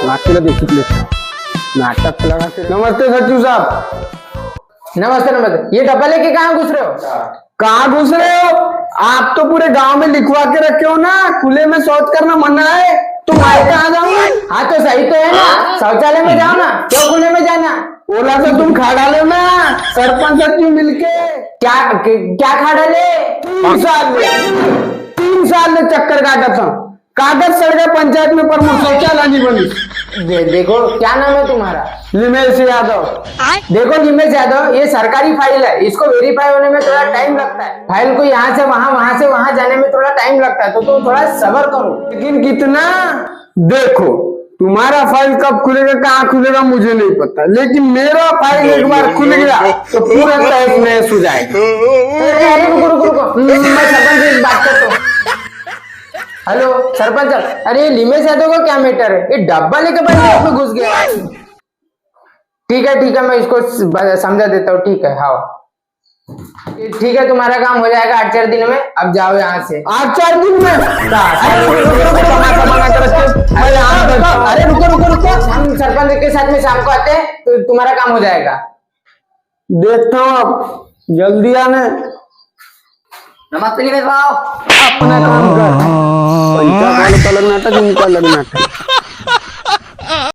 नाटक देखिए नाटक लगा के। नमस्ते सचिव साहब। नमस्ते नमस्ते। ये डब्बा लेके कहाँ घुस रहे हो? कहाँ घुस रहे हो? आप तो पूरे गांव में लिखवा के रखे हो ना, खुले में शौच करना मना है, तो मैं कहाँ जाऊंगा? हाँ तो सही तो है ना, शौचालय में जाओ ना, क्यों खुले में जाना? ओला से तुम खा डालो ना, सरपंच सचिव मिलके। क्या खा डाले? 3 साल में चक्कर काटा था, कागज सड़ गए पंचायत में, पर शौचालय नहीं बनी। देखो क्या नाम है तुम्हारा? लिमेश यादव। देखो लिमेश यादव, ये सरकारी फाइल है, इसको वेरीफाई होने में थोड़ा टाइम लगता है। फाइल को यहाँ से वहाँ जाने में थोड़ा टाइम लगता है, तो तुम थोड़ा सब्र करो। लेकिन कितना? देखो तुम्हारा फाइल कब खुलेगा कहाँ खुलेगा मुझे नहीं पता, लेकिन मेरा फाइल एक बार खुल गया तो पूरा तहस नहस हो जाएगा। अरे रुको, मैं सरपंच से बात करता हूँ। हेलो सरपंच, अरे लिमेश यादव का क्या मैटर है? ये डब्बा लेके पंचायत में घुस गया। ठीक है, मैं इसको समझा देता हूँ। ठीक है, हाँ ठीक है, तुम्हारा काम हो जाएगा 8-4 दिन में। अब जाओ यहाँ से। 8-4 दिन में? अरे रुको, हम सरपंच के साथ में शाम को आते हैं, तो तुम्हारा काम हो जाएगा। देखता हूँ अब जल्दी आने। नमस्ते लिमेश भाव। अपना काम कर। पैसा वाले का अलग नाटक, इनका अलग नाटक।